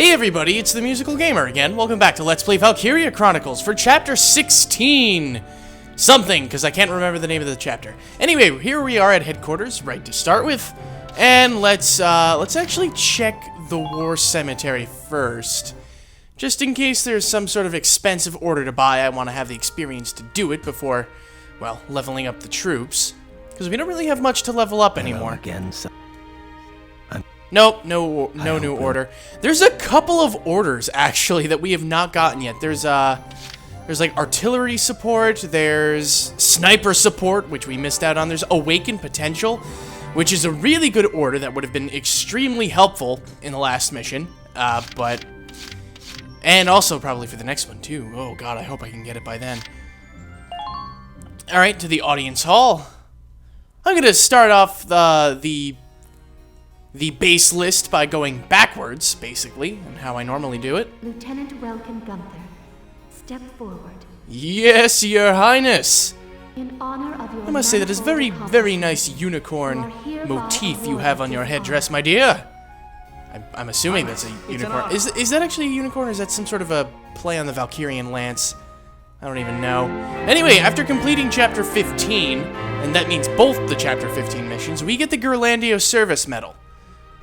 Hey everybody, it's the Musical Gamer again. Welcome back to Let's Play Valkyria Chronicles for Chapter 16. Something, because I can't remember the name of the chapter. Anyway, here we are at headquarters, right to start with. And let's actually check the war cemetery first. Just in case there's some sort of expensive order to buy, I want to have the experience to do it before, well, leveling up the troops. Because we don't really have much to level up anymore. Nope, no new order. There's a couple of orders, actually, that we have not gotten yet. There's like artillery support, there's sniper support, which we missed out on. There's awakened potential, which is a really good order that would have been extremely helpful in the last mission. And also probably for the next one, too. Oh, God, I hope I can get it by then. Alright, to the audience hall. I'm going to start off the base list by going backwards, basically, and how I normally do it. Lieutenant Welkin Gunther, step forward. Yes, Your Highness. In honor of your I must say that is very, very nice unicorn motif you have on your headdress, my dear. I'm assuming that's a unicorn. Is that actually a unicorn, or is that some sort of a play on the Valkyrian lance? I don't even know. Anyway, after completing Chapter 15, and that means both the Chapter 15 missions, we get the Gerlandio Service Medal.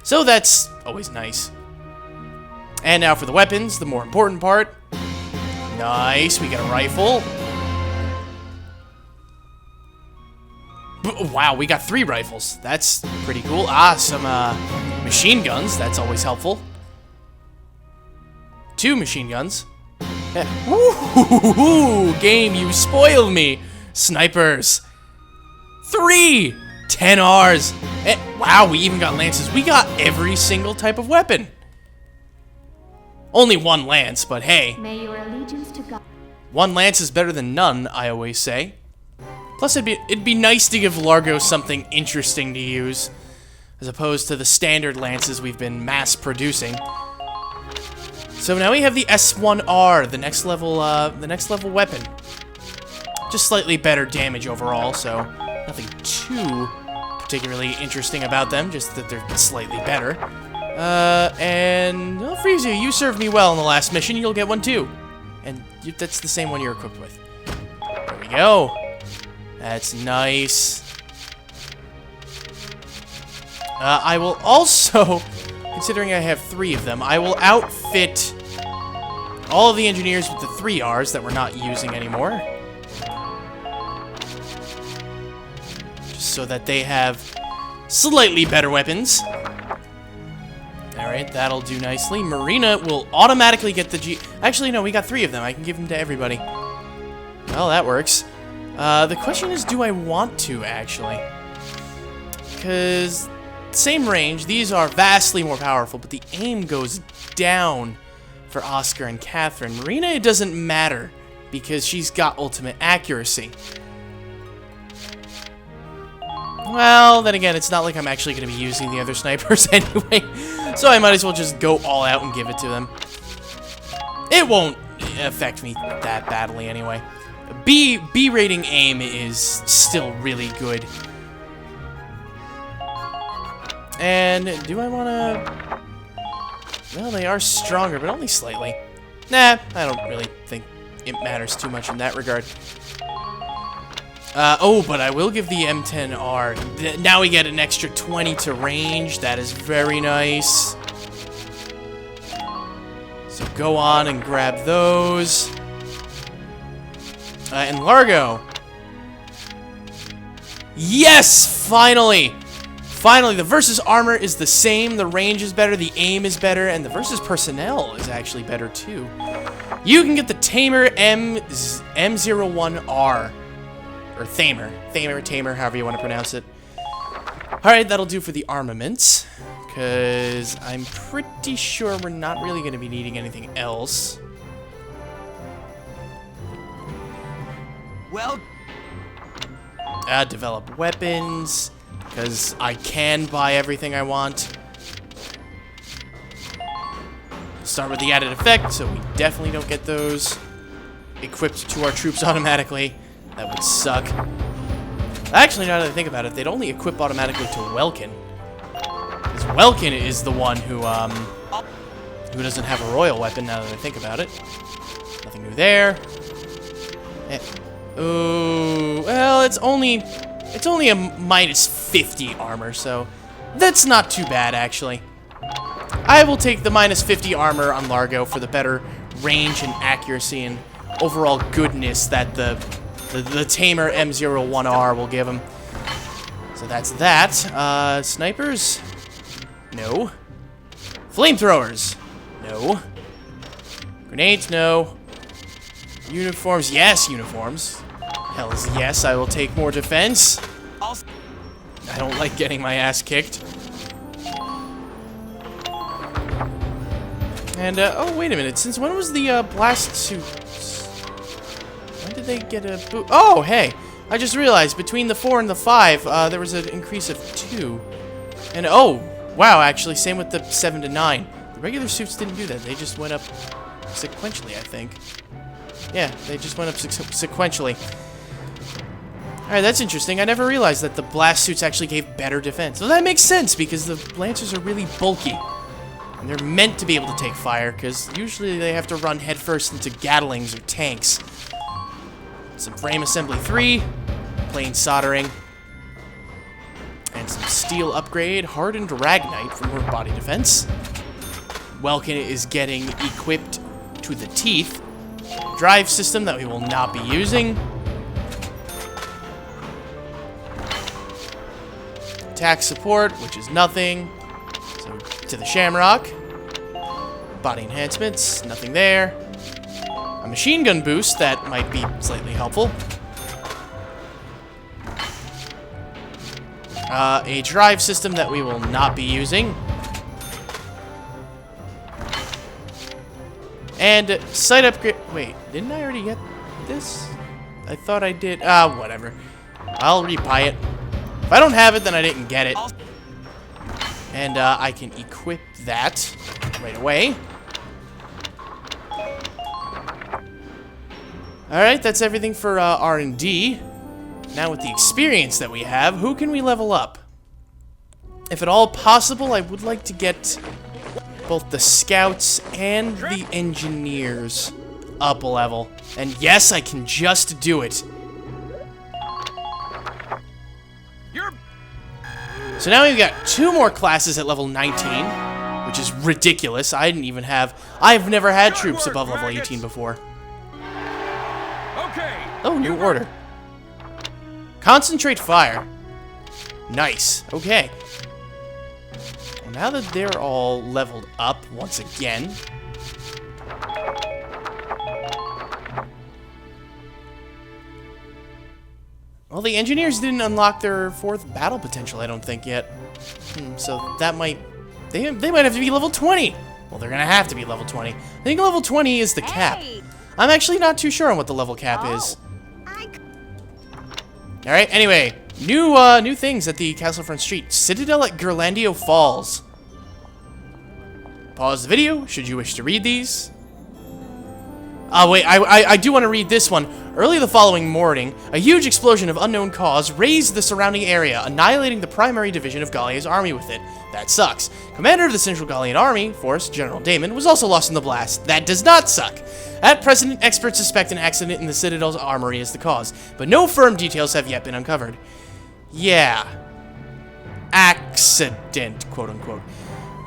So that's always nice. And now for the weapons, the more important part. Nice, we got a rifle. Wow, we got 3 rifles. That's pretty cool. Some machine guns. That's always helpful. 2 machine guns. Woohoo! Game, you spoiled me. Snipers. 3! 10 Rs. Wow, we even got lances. We got every single type of weapon. Only 1 lance, but hey. May your allegiance to God. 1 lance is better than none, I always say. Plus, it'd be nice to give Largo something interesting to use, as opposed to the standard lances we've been mass producing. So now we have the S1R, the next level weapon. Just slightly better damage overall, so nothing too particularly interesting about them, just that they're slightly better. And, well, Frisia, you served me well in the last mission, you'll get one too. And that's the same one you're equipped with. There we go. That's nice. I will also, considering I have 3 of them, I will outfit all of the engineers with the 3 Rs that we're not using anymore. Just so that they have slightly better weapons. Alright, that'll do nicely. Marina will automatically get the G... Actually, no, we got 3 of them. I can give them to everybody. Well, that works. The question is, do I want to, actually? Because, same range, these are vastly more powerful, but the aim goes down for Oscar and Catherine. Marina, it doesn't matter, because she's got ultimate accuracy. Well, then again, it's not like I'm actually going to be using the other snipers anyway, so I might as well just go all out and give it to them. It won't affect me that badly anyway. B rating aim is still really good. And do I want to... Well, they are stronger, but only slightly. Nah, I don't really think it matters too much in that regard. Oh, but I will give the M10R. Now we get an extra 20 to range. That is very nice. So go on and grab those. And Largo. Yes! Finally! Finally, the versus armor is the same, the range is better, the aim is better, and the versus personnel is actually better too. You can get the Tamer M01R. Or Tamer, however you want to pronounce it. Alright, that'll do for the armaments. Because I'm pretty sure we're not really going to be needing anything else. Well, develop weapons, because I can buy everything I want. Start with the added effect, so we definitely don't get those equipped to our troops automatically. That would suck. Actually, now that I think about it, they'd only equip automatically to Welkin. Because Welkin is the one who, Who doesn't have a royal weapon now that I think about it? Nothing new there. Oh, well, it's only a minus 50 armor, so that's not too bad, actually. I will take the minus 50 armor on Largo for the better range and accuracy and overall goodness that the Tamer M01R will give him. So that's that. Snipers? No. Flamethrowers? No. Grenades? No. Uniforms? Yes, uniforms. Hells yes, I will take more defense. I don't like getting my ass kicked. And, oh, wait a minute. Since when was the, blast suits? When did they get a boot? Oh, hey. I just realized between the 4 and the 5, there was an increase of 2. And, oh, wow, actually, same with the 7 to 9. The regular suits didn't do that. They just went up sequentially, I think. Yeah, they just went up sequentially. Alright, that's interesting. I never realized that the blast suits actually gave better defense. So that makes sense, because the Lancers are really bulky. And they're meant to be able to take fire, because usually they have to run headfirst into Gatlings or tanks. Some frame assembly 3, plain soldering, and some steel upgrade, hardened Ragnite for more body defense. Welkin is getting equipped to the teeth. Drive system that we will not be using. Attack support, which is nothing. So to the Shamrock. Body enhancements, nothing there. A machine gun boost, that might be slightly helpful. A drive system that we will not be using. And sight upgrade. Wait, didn't I already get this? I thought I did. Whatever. I'll rebuy it. If I don't have it, then I didn't get it. And I can equip that right away. Alright, that's everything for R&D. Now with the experience that we have, who can we level up? If at all possible, I would like to get both the scouts and the engineers up a level. And yes, I can just do it. So now we've got 2 more classes at level 19, which is ridiculous. I've never had troops above level 18 before. Oh, new order. Concentrate fire. Nice. Okay. Well, now that they're all leveled up once again. Well, the engineers didn't unlock their 4th battle potential, I don't think, yet. So that might... They might have to be level 20. Well, they're gonna have to be level 20. I think level 20 is the cap. I'm actually not too sure on what the level cap is. Alright, anyway. New things at the Castlefront Street. Citadel at Gerlandio Falls. Pause the video, should you wish to read these. Wait, I do want to read this one. Early the following morning, a huge explosion of unknown cause razed the surrounding area, annihilating the primary division of Gallia's army with it. That sucks. Commander of the Central Gallian Army Force, General Damon, was also lost in the blast. That does not suck. At present, experts suspect an accident in the Citadel's armory as the cause, but no firm details have yet been uncovered. Yeah. Accident, quote-unquote.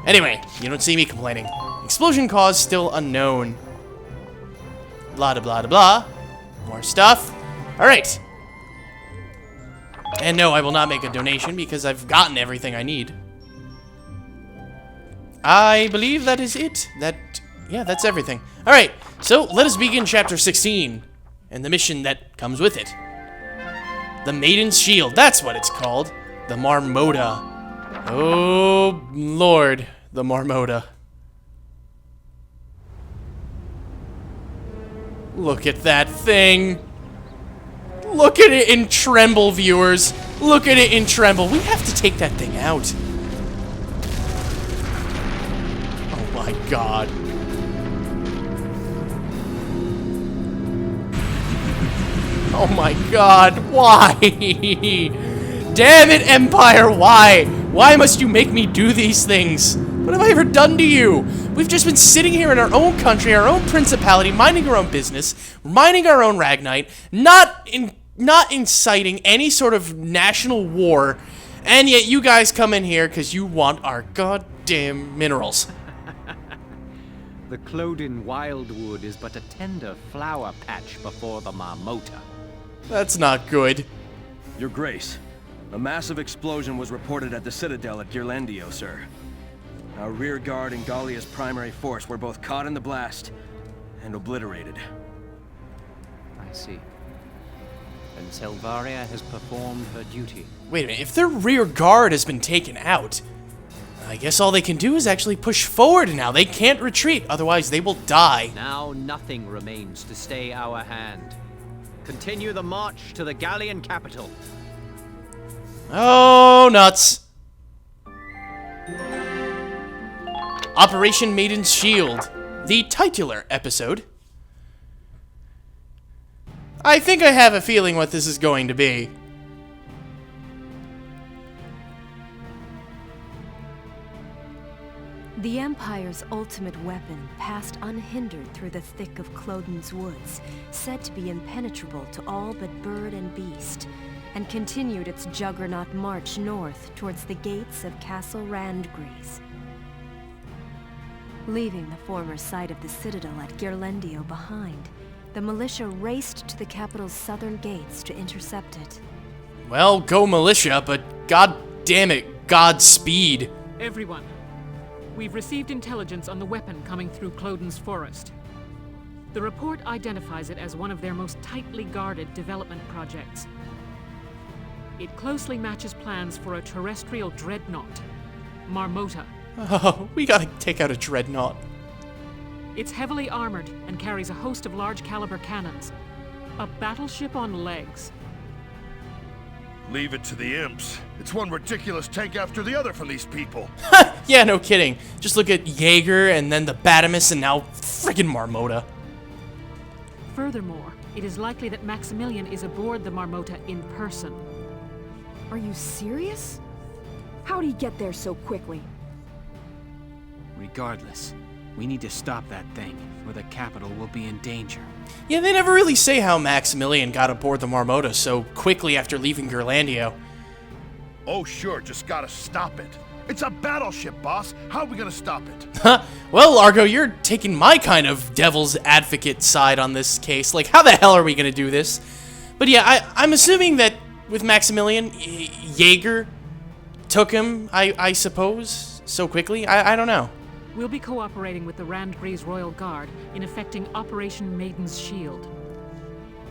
Anyway, you don't see me complaining. Explosion cause still unknown. Blah, blah, blah, blah. More stuff. Alright. And no, I will not make a donation because I've gotten everything I need. I believe that is it. Yeah, that's everything. Alright, so let us begin Chapter 16. And the mission that comes with it. The Maidens Shield, that's what it's called. The Marmota. Oh, Lord, the Marmota. Look at that thing. Look at it in tremble, viewers. Look at it in tremble. We have to take that thing out. Oh my god. Oh my god, why? Damn it, Empire, why? Why must you make me do these things? What have I ever done to you? We've just been sitting here in our own country, our own principality, minding our own business, minding our own Ragnite, not inciting any sort of national war, and yet you guys come in here because you want our goddamn minerals. The Clodin wildwood is but a tender flower patch before the Marmota. That's not good. Your Grace, a massive explosion was reported at the Citadel at Ghirlandaio, sir. Our rear guard and Gallia's primary force were both caught in the blast and obliterated. I see. And Selvaria has performed her duty. Wait a minute, if their rear guard has been taken out, I guess all they can do is actually push forward now. They can't retreat, otherwise they will die. Now nothing remains to stay our hand. Continue the march to the Gallian capital. Oh, nuts. Operation Maidens Shield, the titular episode. I think I have a feeling what this is going to be. The Empire's ultimate weapon passed unhindered through the thick of Clodin's woods, said to be impenetrable to all but bird and beast, and continued its juggernaut march north towards the gates of Castle Randgries. Leaving the former site of the Citadel at Ghirlandaio behind, the militia raced to the capital's southern gates to intercept it. Well, go militia, but god damn it, Godspeed. Everyone, we've received intelligence on the weapon coming through Clodin's forest. The report identifies it as one of their most tightly guarded development projects. It closely matches plans for a terrestrial dreadnought, Marmota. Oh, we gotta take out a dreadnought. It's heavily armored and carries a host of large caliber cannons. A battleship on legs. Leave it to the imps. It's one ridiculous tank after the other from these people. Yeah, no kidding. Just look at Jaeger and then the Batamus and now friggin' Marmota. Furthermore, it is likely that Maximilian is aboard the Marmota in person. Are you serious? How'd he get there so quickly? Regardless, we need to stop that thing, or the capital will be in danger. Yeah, they never really say how Maximilian got aboard the Marmota so quickly after leaving Ghirlandaio. Oh, sure, just gotta stop it. It's a battleship, boss. How are we gonna stop it? Huh. Well, Argo, you're taking my kind of devil's advocate side on this case. Like, how the hell are we gonna do this? But yeah, I'm assuming that with Maximilian, Jaeger took him, I suppose, so quickly. I don't know. We'll be cooperating with the Randgries Royal Guard in effecting Operation Maidens Shield.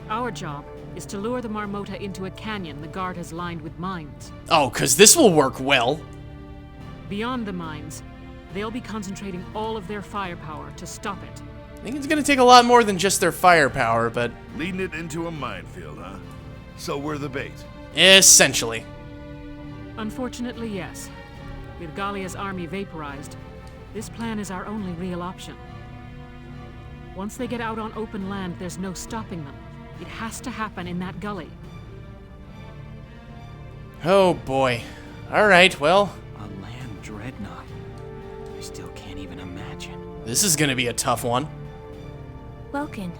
Our job is to lure the Marmota into a canyon the Guard has lined with mines. Oh, 'cause this will work well. Beyond the mines, they'll be concentrating all of their firepower to stop it. I think it's gonna take a lot more than just their firepower, but Leading it into a minefield, huh? So we're the bait. essentially. Unfortunately, yes. With Gallia's army vaporized, this plan is our only real option. Once they get out on open land, there's no stopping them. It has to happen in that gully. Oh boy. Alright, well, A land dreadnought. I still can't even imagine. this is gonna be a tough one. Welkin,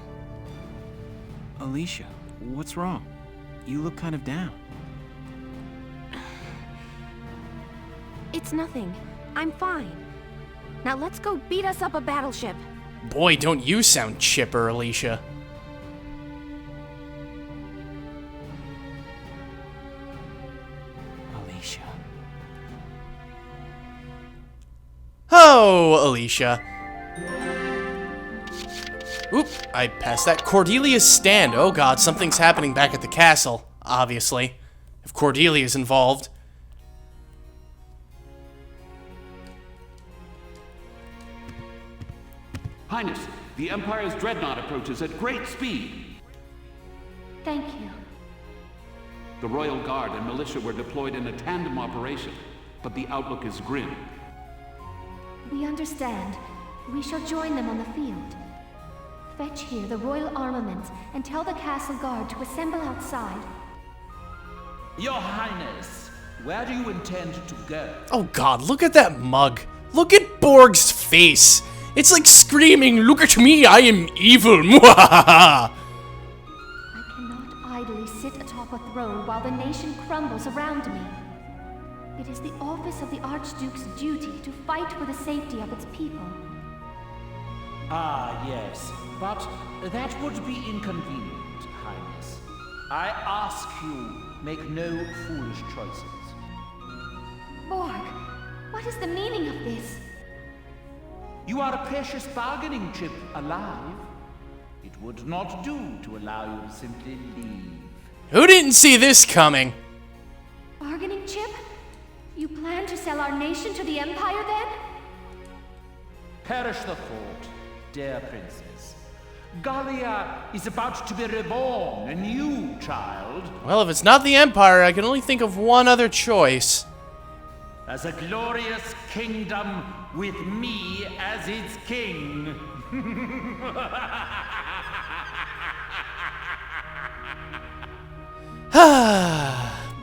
Alicia, what's wrong? You look kind of down. it's nothing. I'm fine. Now let's go beat us up a battleship. Boy, don't you sound chipper, Alicia. Alicia. Oh, Alicia. Oop, I passed that. Cordelia's stand. Oh god, something's happening back at the castle, obviously. If Cordelia's involved. Highness, the Empire's dreadnought approaches at great speed. Thank you. The Royal Guard and militia were deployed in a tandem operation, but the outlook is grim. We understand. We shall join them on the field. Fetch here the royal armaments and tell the castle guard to assemble outside. Your Highness, where do you intend to go? Oh god, look at that mug. Look at Borg's face. It's like screaming, "Look at me, I am evil!" Mwahaha! I cannot idly sit atop a throne while the nation crumbles around me. It is the office of the Archduke's duty to fight for the safety of its people. Ah, yes, but that would be inconvenient, Highness. I ask you, make no foolish choices. Borg, what is the meaning of this? You are a precious bargaining chip alive. It would not do to allow you to simply leave. Who didn't see this coming? Bargaining chip? You plan to sell our nation to the Empire then? Perish the thought, dear princess. Gallia is about to be reborn, a new child. Well, if it's not the Empire, I can only think of one other choice. As a glorious kingdom with me as its king.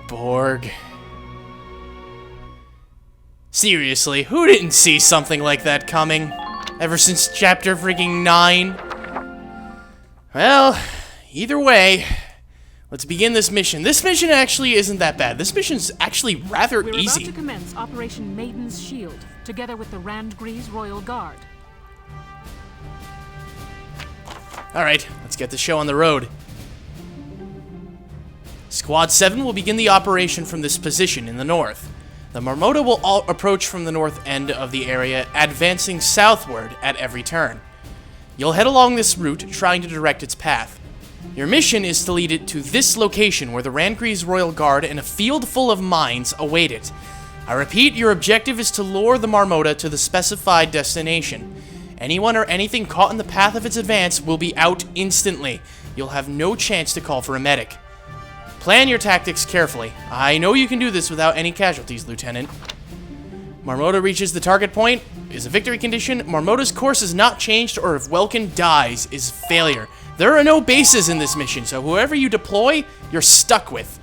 Borg. Seriously, who didn't see something like that coming? Ever since chapter freaking 9? Well, either way, let's begin this mission. This mission actually isn't that bad. This mission's actually rather easy. We're about to commence Operation Maidens Shield, together with the Randgrees Royal Guard. Alright, let's get the show on the road. Squad 7 will begin the operation from this position in the north. The Marmota will approach from the north end of the area, advancing southward at every turn. You'll head along this route, trying to direct its path. Your mission is to lead it to this location where the Randgrees Royal Guard and a field full of mines await it. I repeat, your objective is to lure the Marmota to the specified destination. Anyone or anything caught in the path of its advance will be out instantly. You'll have no chance to call for a medic. Plan your tactics carefully. I know you can do this without any casualties, Lieutenant. Marmota reaches the target point, is a victory condition. Marmota's course is not changed, or if Welkin dies, is failure. There are no bases in this mission, so whoever you deploy, you're stuck with.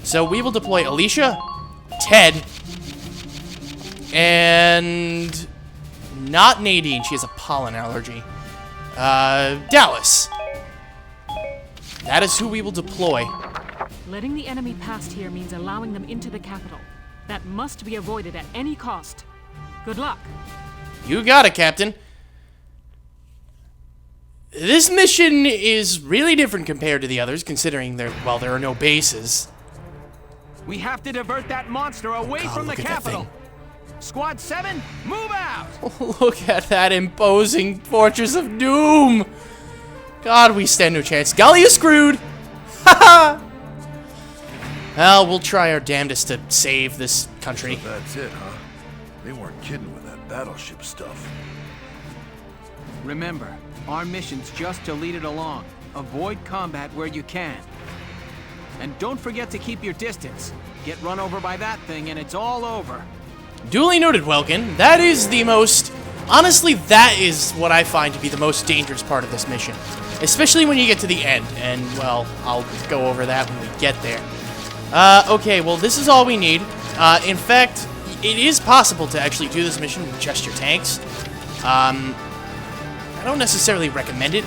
So we will deploy Alicia, Ted, and not Nadine, she has a pollen allergy. Dallas. That is who we will deploy. Letting the enemy past here means allowing them into the capital. That must be avoided at any cost. Good luck. You got it, Captain. This mission is really different compared to the others, considering there are no bases. We have to divert that monster away from the capital. Squad 7, move out! Look at that imposing Fortress of Doom. God, we stand no chance. Gallia's screwed. Haha. Well, we'll try our damnedest to save this country. So that's it, huh? They weren't kidding with that battleship stuff. Remember, our mission's just to lead it along. Avoid combat where you can. And don't forget to keep your distance. Get run over by that thing and it's all over. Duly noted, Welkin. That is the most... Honestly, that is what I find to be the most dangerous part of this mission. Especially when you get to the end. And, well, I'll go over that when we get there. Okay, well, this is all we need. In fact, it is possible to actually do this mission with just your tanks. I don't necessarily recommend it.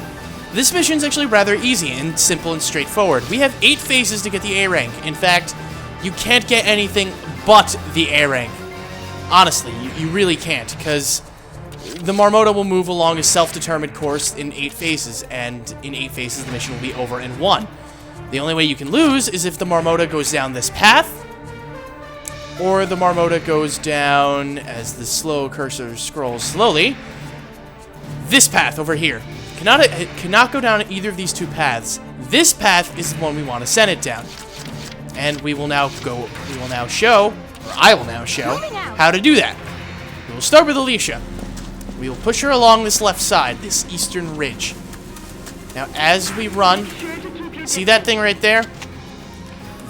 This mission's actually rather easy and simple and straightforward. We have 8 phases to get the A rank. In fact, you can't get anything but the A rank. Honestly, you really can't, because the Marmota will move along a self-determined course in 8 phases, and in 8 phases the mission will be over in 1. The only way you can lose is if the Marmota goes down this path, or the Marmota goes down, as the slow cursor scrolls slowly, this path over here. Cannot go down either of these 2 paths. This path is the one we want to send it down. And I will now show how to do that. We will start with Alicia. We will push her along this left side, this eastern ridge. Now, as we run, see that thing right there?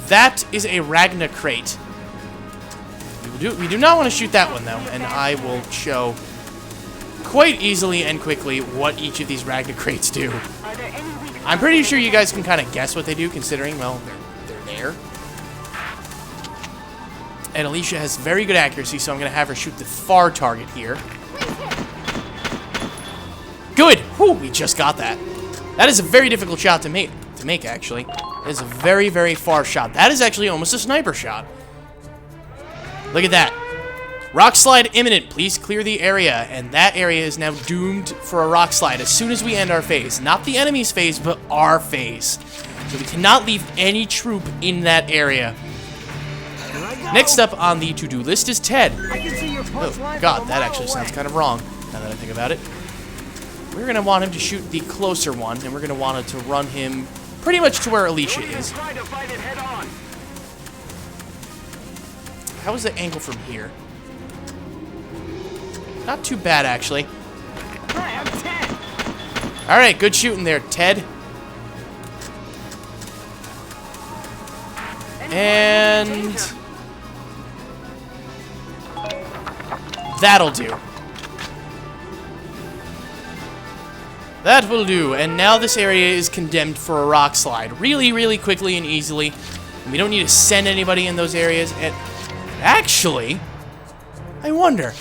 That is a Ragna crate. We do not want to shoot that one, though, and I will show quite easily and quickly what each of these Ragna crates do. I'm pretty sure you guys can kind of guess what they do, considering, well, they're there. And Alicia has very good accuracy, so I'm going to have her shoot the far target here. Good! Whew, we just got that. That is a very difficult shot to make, actually. It is a very, very far shot. That is actually almost a sniper shot. Look at that. Rock slide imminent. Please clear the area. And that area is now doomed for a rock slide as soon as we end our phase. Not the enemy's phase, but our phase. So we cannot leave any troop in that area. Next up on the to-do list is Ted. Oh, God, that actually sounds kind of wrong, now that I think about it. We're going to want him to shoot the closer one, and we're going to want him to run him pretty much to where Alicia is. How is the angle from here? Not too bad, actually. Alright, good shooting there, Ted. And that'll do. That will do. And now this area is condemned for a rock slide. Really, really quickly and easily. And we don't need to send anybody in those areas. And actually, I wonder,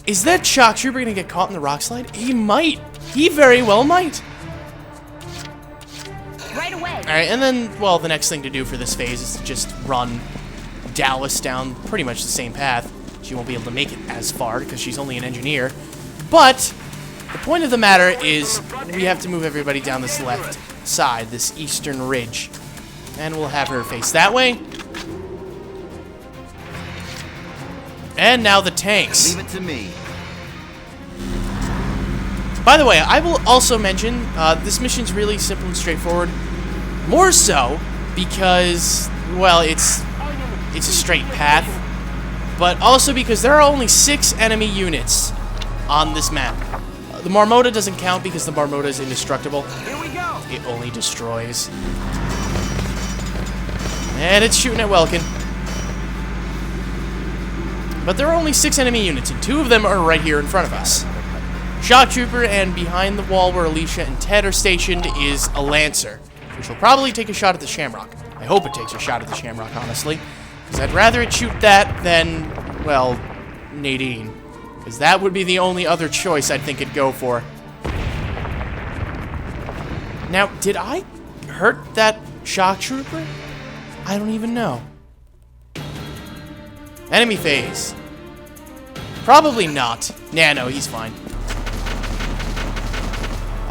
is that shock trooper going to get caught in the rock slide? He might. He very well might. Right away. Alright, and then, well, the next thing to do for this phase is to just run Dallas down pretty much the same path. She won't be able to make it as far because she's only an engineer. But the point of the matter is we have to move everybody down this left side, this eastern ridge. And we'll have her face that way. And now the tanks. Leave it to me. By the way, I will also mention, this mission's really simple and straightforward. More so because, well, it's a straight path. But also because there are only 6 enemy units on this map. The Marmota doesn't count because the Marmota is indestructible. Here we go. It only destroys. And it's shooting at Welkin. But there are only 6 enemy units, and 2 of them are right here in front of us. Shock Trooper, and behind the wall where Alicia and Ted are stationed is a Lancer, which will probably take a shot at the Shamrock. I hope it takes a shot at the Shamrock, honestly. Because I'd rather it shoot that than, well, Nadine. Because that would be the only other choice I'd think it'd go for. Now, did I hurt that Shock Trooper? I don't even know. Enemy phase. Probably not. Nah, no, he's fine.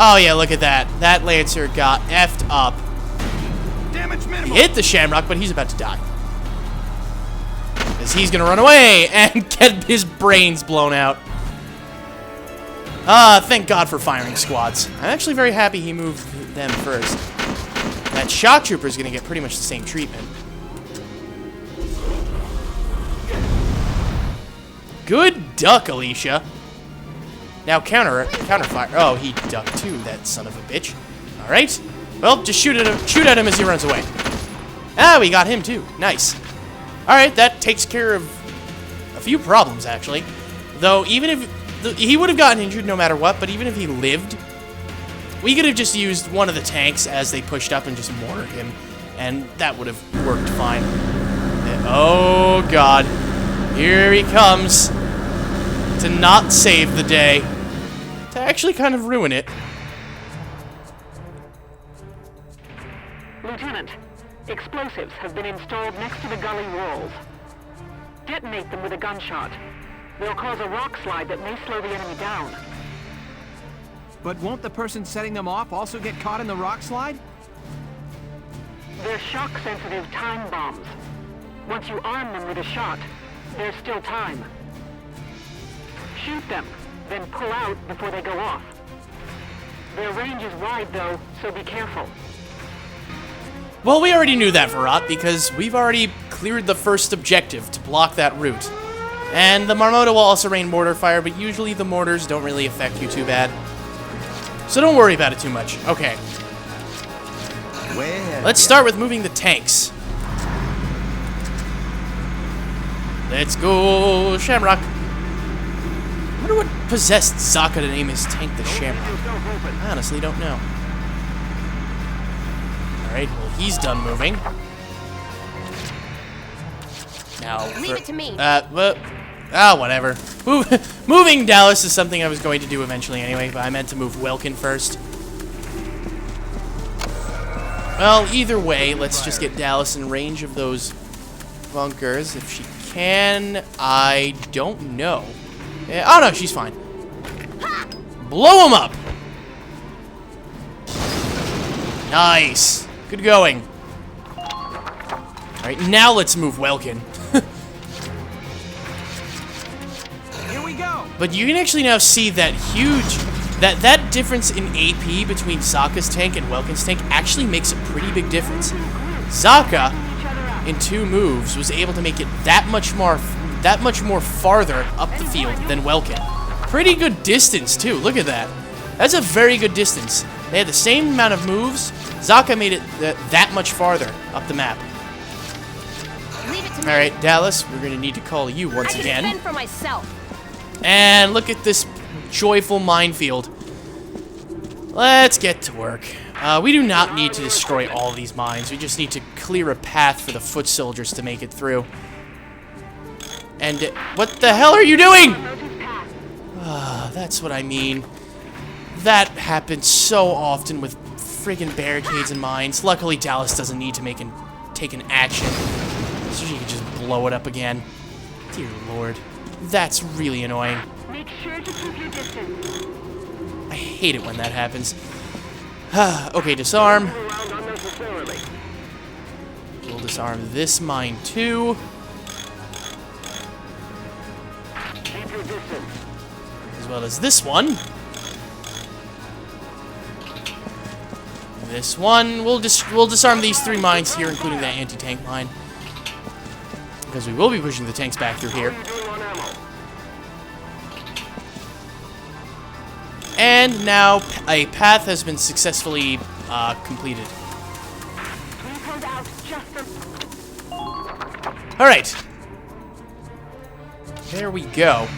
Oh yeah, look at that. That Lancer got effed up. Damage minimum. He hit the Shamrock, but he's about to die. Because he's gonna run away and get his brains blown out. Thank God for firing squads. I'm actually very happy he moved them first. That Shock Trooper is gonna get pretty much the same treatment. Good duck, Alicia. Now counterfire. Oh, he ducked too, that son of a bitch. All right. Well, just shoot at him as he runs away. Ah, we got him too. Nice. All right, that takes care of a few problems actually. Though even if he would have gotten injured no matter what, but even if he lived, we could have just used one of the tanks as they pushed up and just mortared him, and that would have worked fine. Oh God. Here he comes to not save the day, to actually kind of ruin it. Lieutenant, explosives have been installed next to the gully walls. Detonate them with a gunshot. They'll cause a rock slide that may slow the enemy down. But won't the person setting them off also get caught in the rock slide? They're shock-sensitive time bombs. Once you arm them with a shot, there's still time. Shoot them, then pull out before they go off. Their range is wide though, so be careful. Well, we already knew that, Varrot, because we've already cleared the first objective to block that route. And the Marmota will also rain mortar fire, but usually the mortars don't really affect you too bad. So don't worry about it too much. Okay. Let's start with moving the tanks. Let's go, Shamrock. I wonder what possessed Zaka to name his tank the Shamrock. I honestly don't know. Alright, well, he's done moving. Now, Leave it to me. Ah, whatever. Moving Dallas is something I was going to do eventually anyway, but I meant to move Welkin first. Well, either way, let's just get Dallas in range of those bunkers. If she can, I don't know. Yeah, oh no, she's fine. Blow them up! Nice. Good going. Alright, now let's move Welkin. Here we go. But you can actually now see that that difference in AP between Zaka's tank and Welkin's tank actually makes a pretty big difference. Zaka, in 2 moves, was able to make it that much more farther up the field than Welkin. Pretty good distance, too. Look at that. That's a very good distance. They had the same amount of moves. Zaka made it that much farther up the map. Alright, Dallas, we're going to need to call you once again. I can fend for myself. And look at this joyful minefield. Let's get to work. We do not need to destroy all these mines. We just need to clear a path for the foot soldiers to make it through. And what the hell are you doing? That's what I mean. That happens so often with friggin' barricades and mines. Luckily, Dallas doesn't need to take an action, so she can just blow it up again. Dear Lord, that's really annoying. Make sure to keep your distance. I hate it when that happens. Okay, disarm. We'll disarm this mine too. Keep your distance. As well as this one. This one. We'll disarm these 3 mines here, including that anti-tank mine. Because we will be pushing the tanks back through here. And now a path has been successfully completed. Alright. There we go.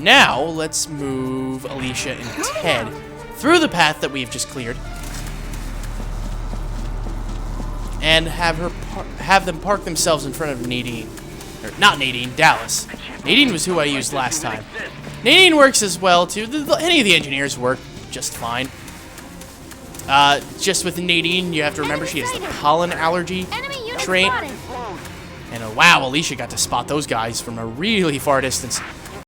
Now, let's move Alicia and Ted through the path that we've just cleared. And have them park themselves in front of Nadine. Or, not Nadine, Dallas. Nadine was who I used last time. Nadine works as well, too. Any of the engineers work just fine. Just with Nadine, you have to remember she has the pollen allergy trait. And wow, Alicia got to spot those guys from a really far distance.